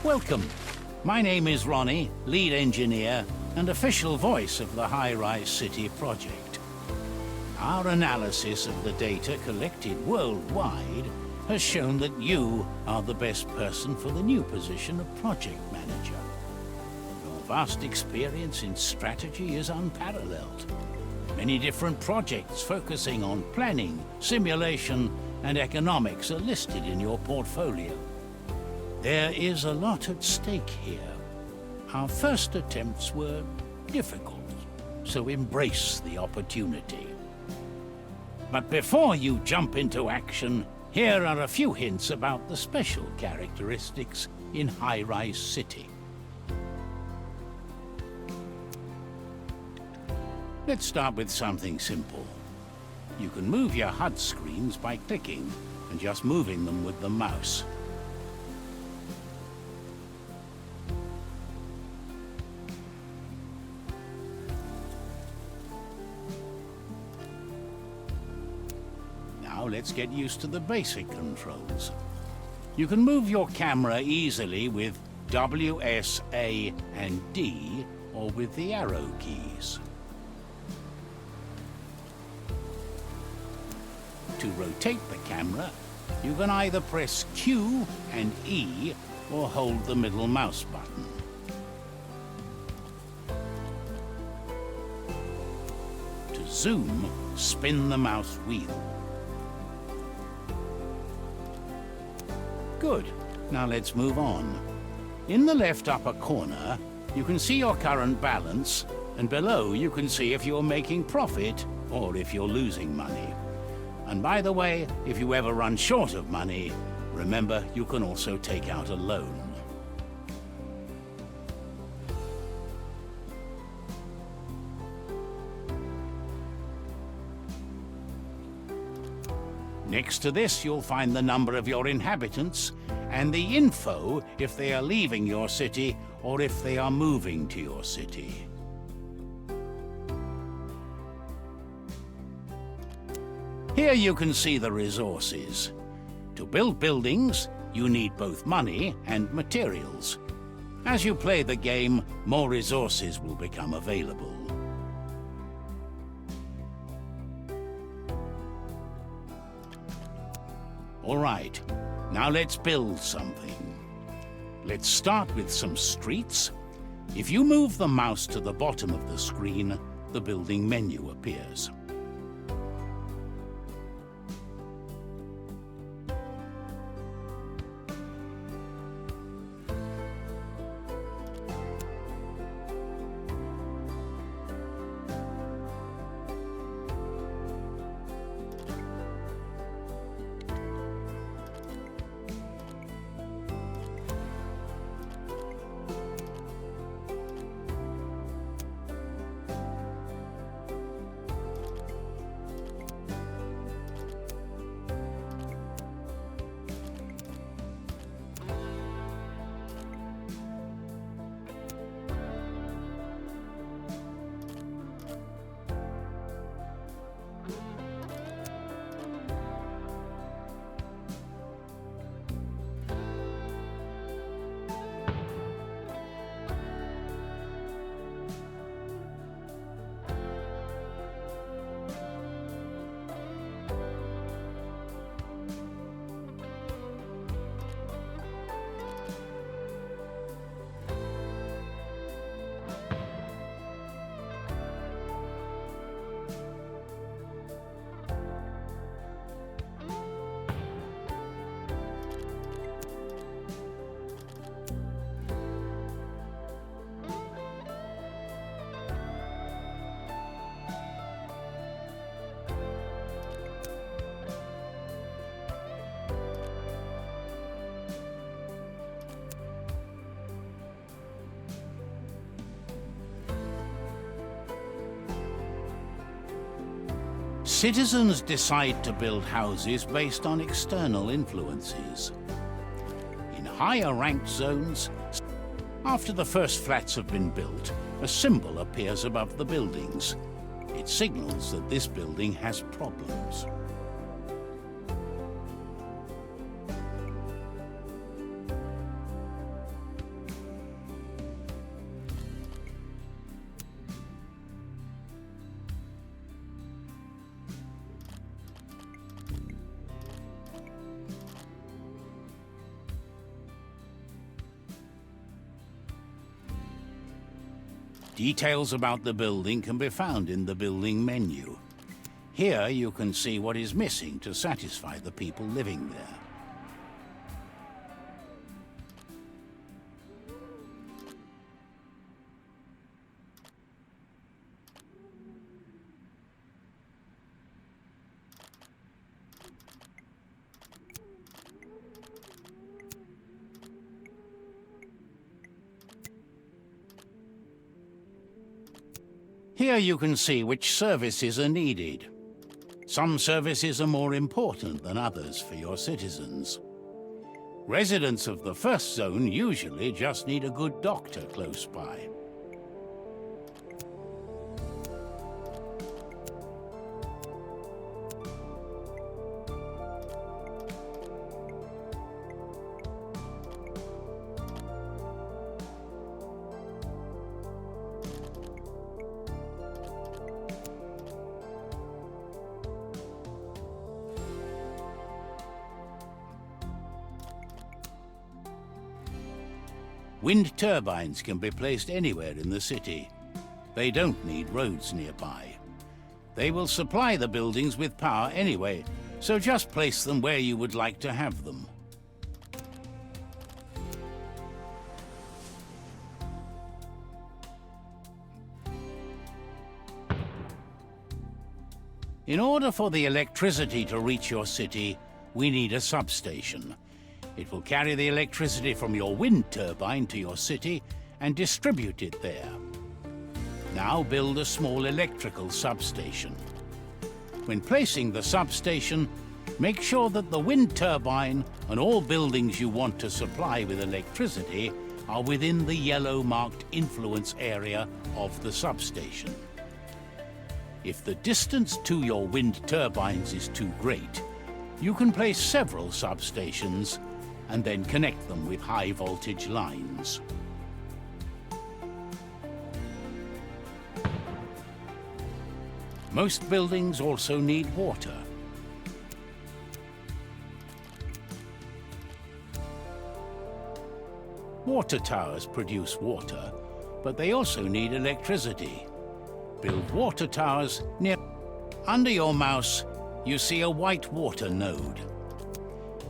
Welcome. My name is Ronnie, lead engineer and official voice of the Highrise City project. Our analysis of the data collected worldwide has shown that you are the best person for the new position of project manager. Your vast experience in strategy is unparalleled. Many different projects focusing on planning, simulation, and economics are listed in your portfolio. There is a lot at stake here. Our first attempts were difficult, so embrace the opportunity. But before you jump into action, here are a few hints about the special characteristics in Highrise City. Let's start with something simple. You can move your HUD screens by clicking and just moving them with the mouse. Now let's get used to the basic controls. You can move your camera easily with W, S, A, and D, or with the arrow keys. To rotate the camera, you can either press Q and E, or hold the middle mouse button. To zoom, spin the mouse wheel. Good. Now let's move on. In the left upper corner, you can see your current balance, and below you can see if you're making profit or if you're losing money. And by the way, if you ever run short of money, remember you can also take out a loan. Next to this, you'll find the number of your inhabitants and the info if they are leaving your city or if they are moving to your city. Here you can see the resources. To build buildings, you need both money and materials. As you play the game, more resources will become available. All right, now let's build something. Let's start with some streets. If you move the mouse to the bottom of the screen, the building menu appears. Citizens decide to build houses based on external influences. In higher-ranked zones, after the first flats have been built, a symbol appears above the buildings. It signals that this building has problems. Details about the building can be found in the building menu. Here you can see what is missing to satisfy the people living there. Here you can see which services are needed. Some services are more important than others for your citizens. Residents of the first zone usually just need a good doctor close by. Wind turbines can be placed anywhere in the city. They don't need roads nearby. They will supply the buildings with power anyway, so just place them where you would like to have them. In order for the electricity to reach your city, we need a substation. It will carry the electricity from your wind turbine to your city and distribute it there. Now build a small electrical substation. When placing the substation, make sure that the wind turbine and all buildings you want to supply with electricity are within the yellow-marked influence area of the substation. If the distance to your wind turbines is too great, you can place several substations and then connect them with high-voltage lines. Most buildings also need water. Water towers produce water, but they also need electricity. Build water towers near... Under your mouse, you see a white water node.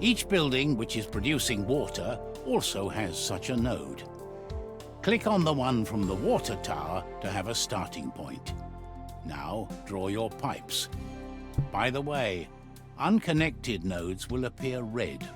Each building which is producing water also has such a node. Click on the one from the water tower to have a starting point. Now draw your pipes. By the way, unconnected nodes will appear red.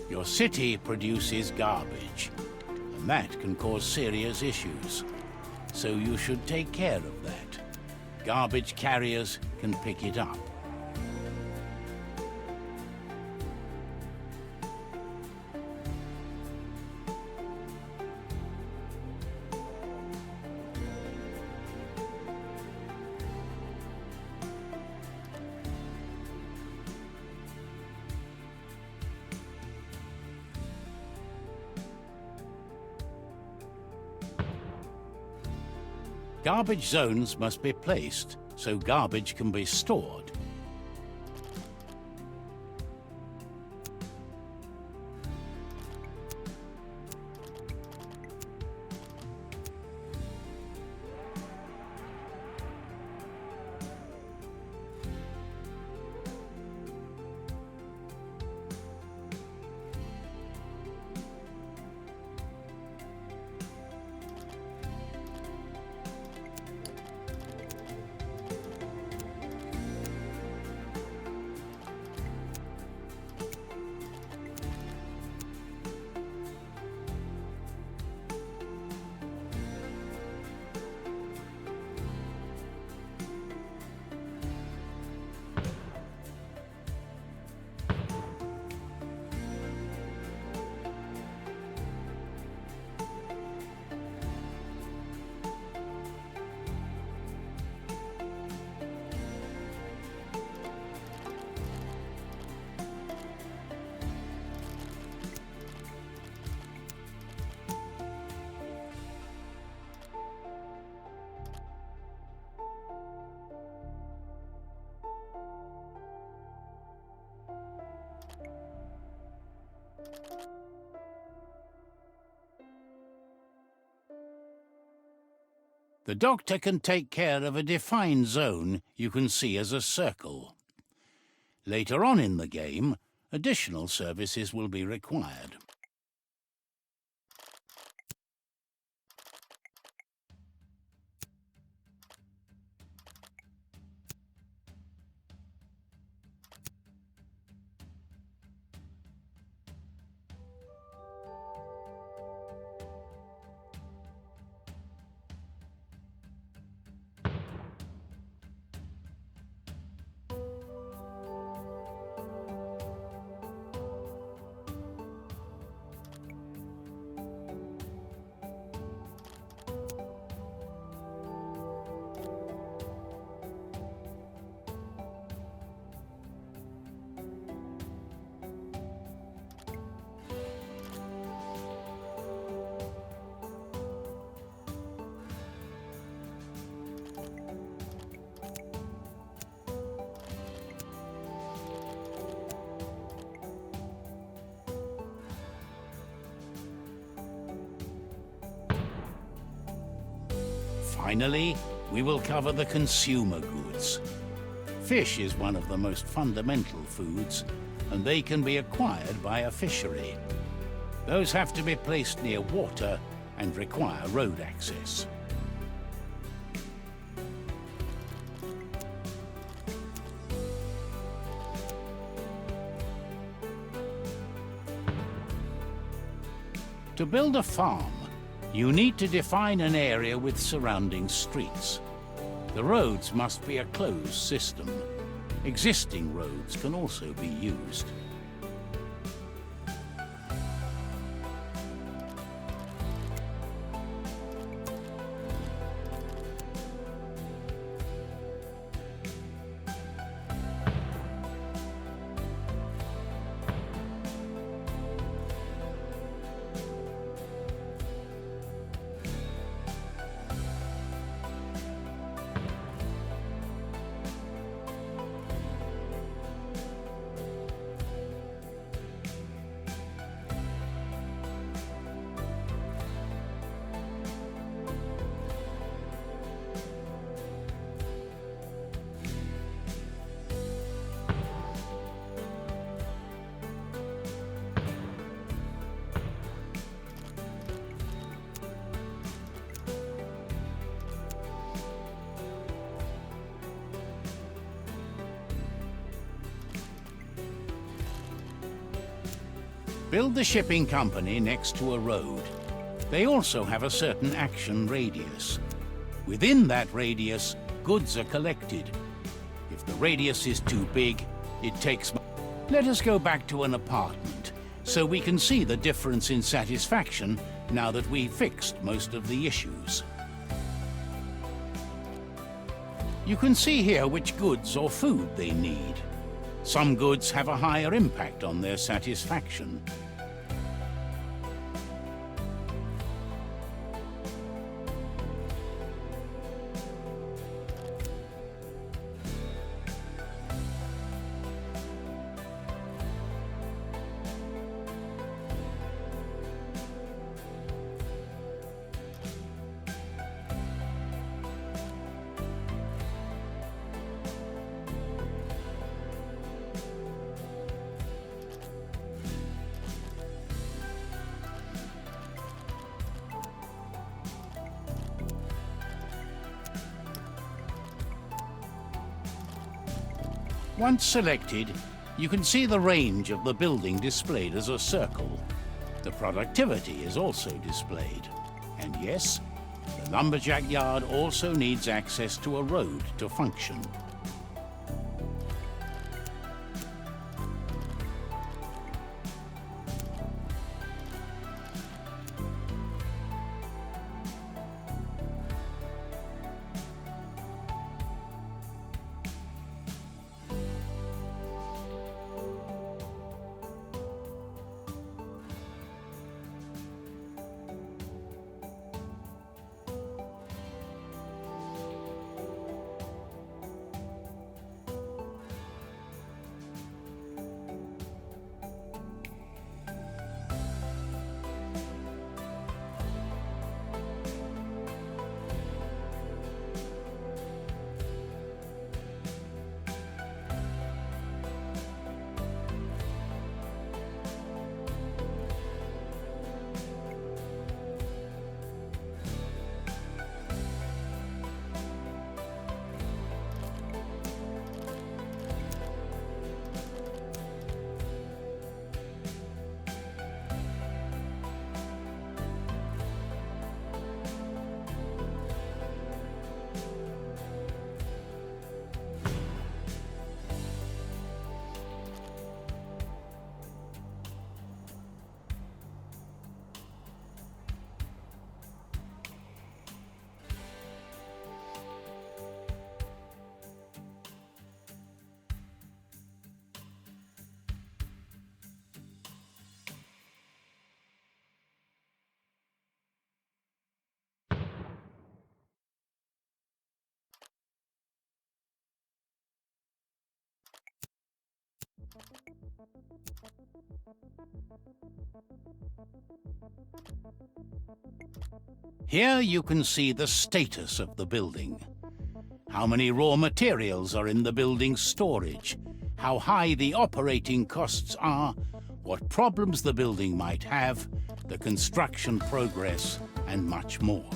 Your city produces garbage, and that can cause serious issues. So you should take care of that. Garbage carriers can pick it up. Garbage zones must be placed so garbage can be stored. The doctor can take care of a defined zone you can see as a circle. Later on in the game, additional services will be required. Finally, we will cover the consumer goods. Fish is one of the most fundamental foods, and they can be acquired by a fishery. Those have to be placed near water and require road access. To build a farm, you need to define an area with surrounding streets. The roads must be a closed system. Existing roads can also be used. Build the shipping company next to a road. They also have a certain action radius. Within that radius, goods are collected. If the radius is too big, it takes... Let us go back to an apartment, so we can see the difference in satisfaction now that we've fixed most of the issues. You can see here which goods or food they need. Some goods have a higher impact on their satisfaction. Once selected, you can see the range of the building displayed as a circle. The productivity is also displayed. And yes, the lumberjack yard also needs access to a road to function. Here you can see the status of the building. How many raw materials are in the building's storage, how high the operating costs are, what problems the building might have, the construction progress, and much more.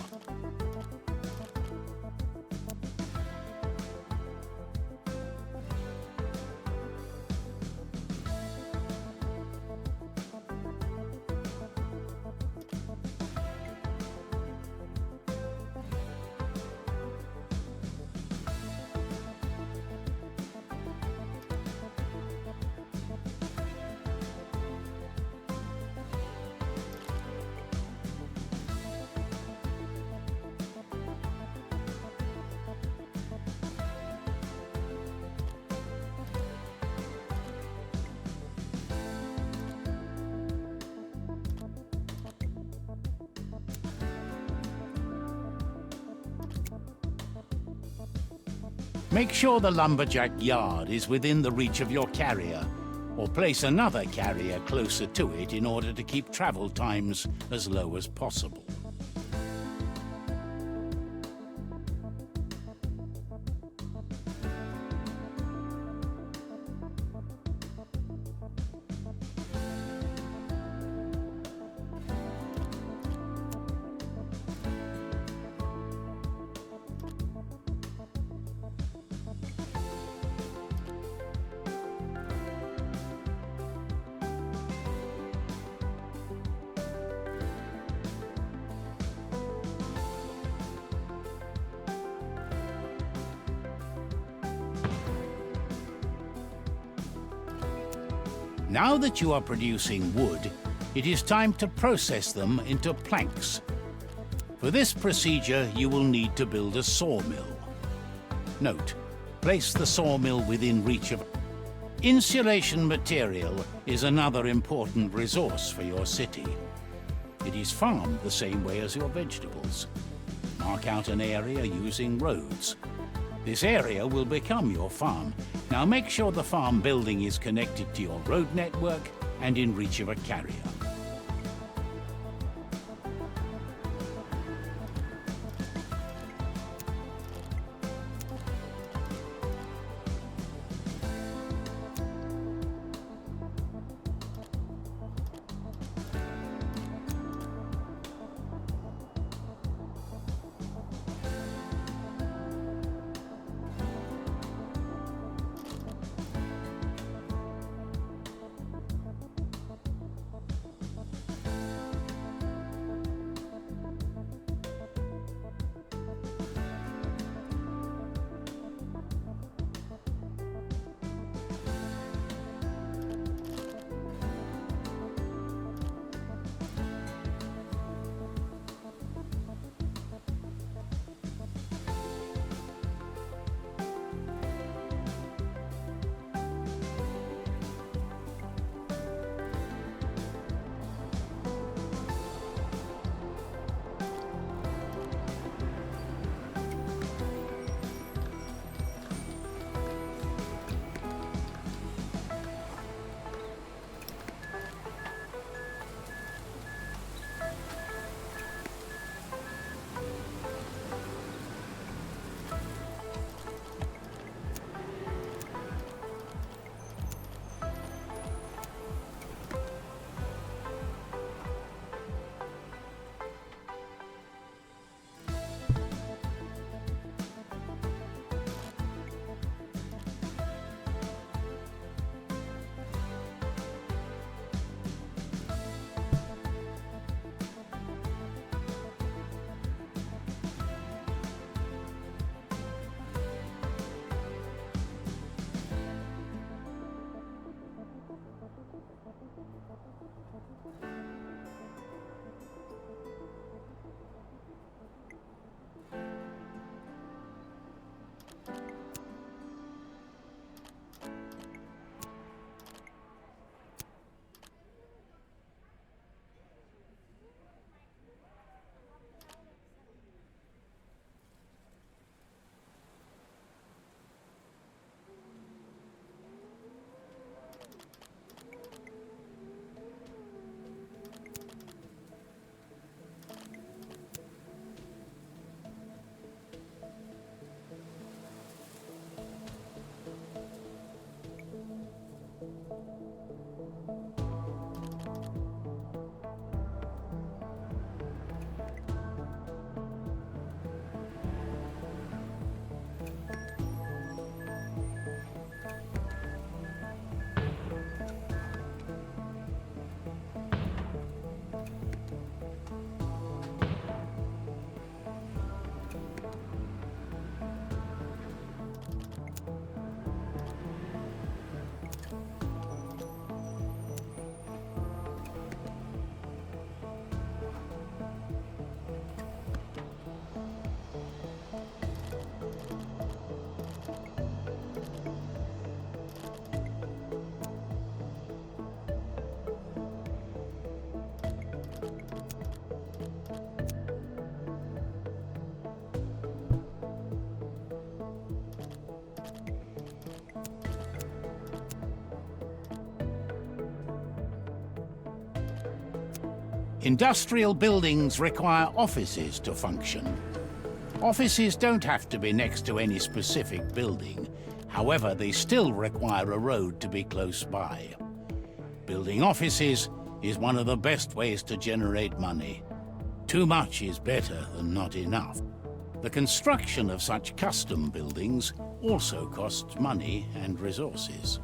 Make sure the lumberjack yard is within the reach of your carrier, or place another carrier closer to it in order to keep travel times as low as possible. Now that you are producing wood, it is time to process them into planks. For this procedure, you will need to build a sawmill. Note, place the sawmill within reach of... Insulation material is another important resource for your city. It is farmed the same way as your vegetables. Mark out an area using roads. This area will become your farm. Now make sure the farm building is connected to your road network and in reach of a carrier. Industrial buildings require offices to function. Offices don't have to be next to any specific building. However, they still require a road to be close by. Building offices is one of the best ways to generate money. Too much is better than not enough. The construction of such custom buildings also costs money and resources.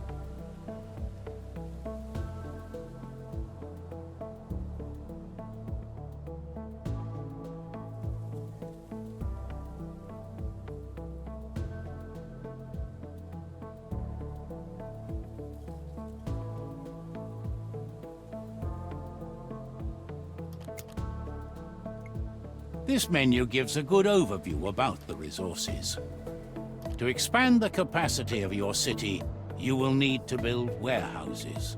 This menu gives a good overview about the resources. To expand the capacity of your city, you will need to build warehouses.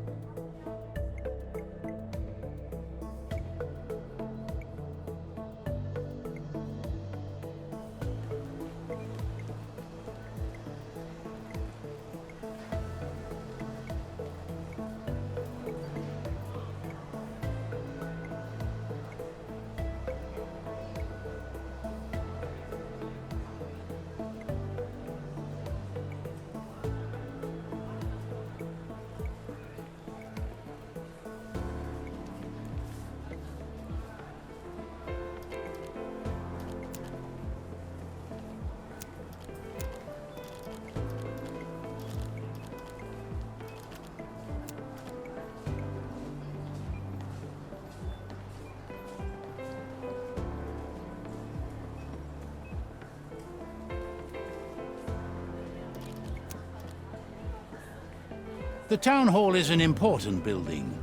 The town hall is an important building.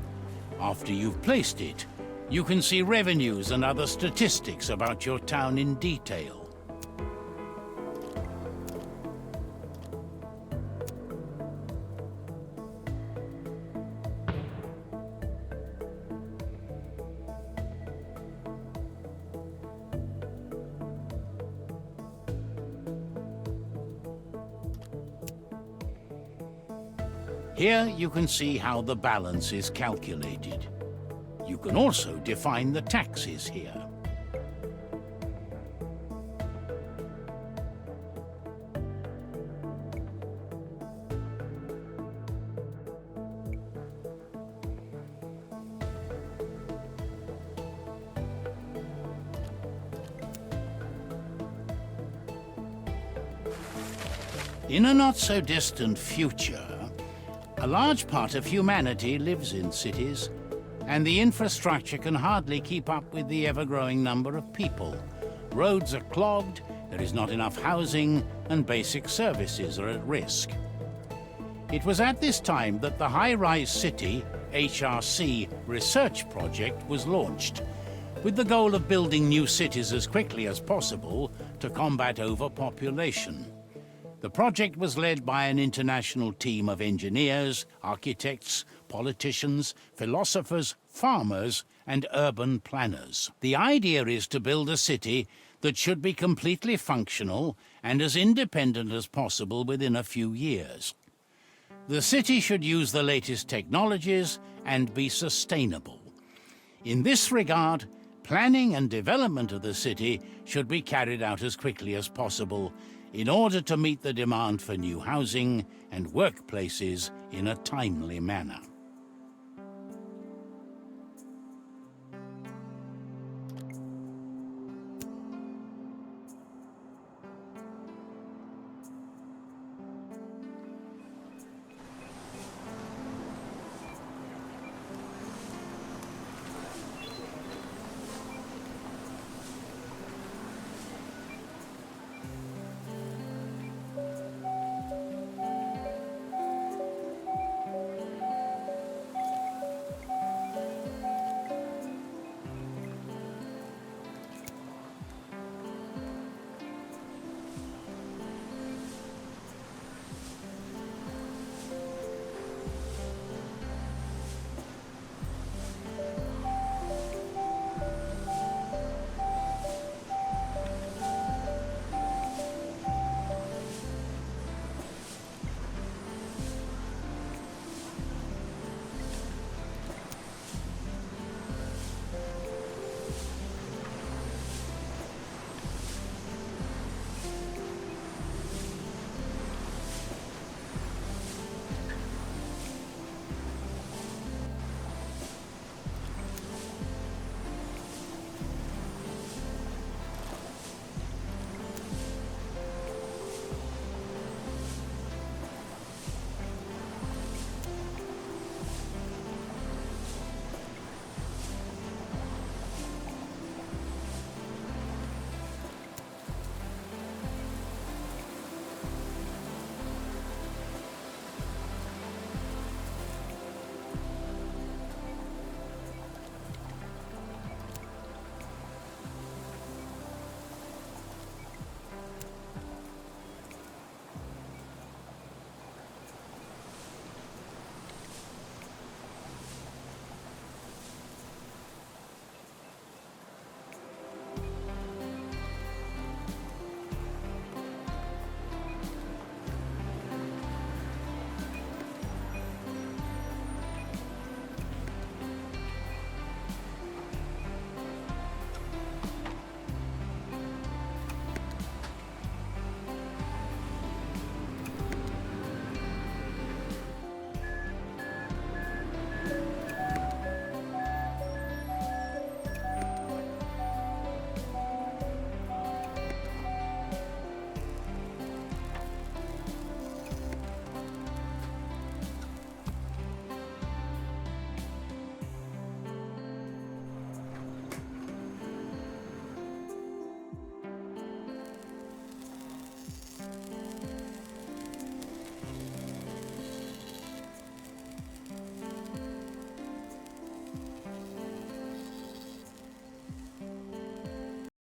After you've placed it, you can see revenues and other statistics about your town in detail. Here you can see how the balance is calculated. You can also define the taxes here. In a not-so-distant future, a large part of humanity lives in cities, and the infrastructure can hardly keep up with the ever-growing number of people. Roads are clogged, there is not enough housing, and basic services are at risk. It was at this time that the Highrise City HRC research project was launched, with the goal of building new cities as quickly as possible to combat overpopulation. The project was led by an international team of engineers, architects, politicians, philosophers, farmers, and urban planners. The idea is to build a city that should be completely functional and as independent as possible within a few years. The city should use the latest technologies and be sustainable. In this regard, planning and development of the city should be carried out as quickly as possible in order to meet the demand for new housing and workplaces in a timely manner.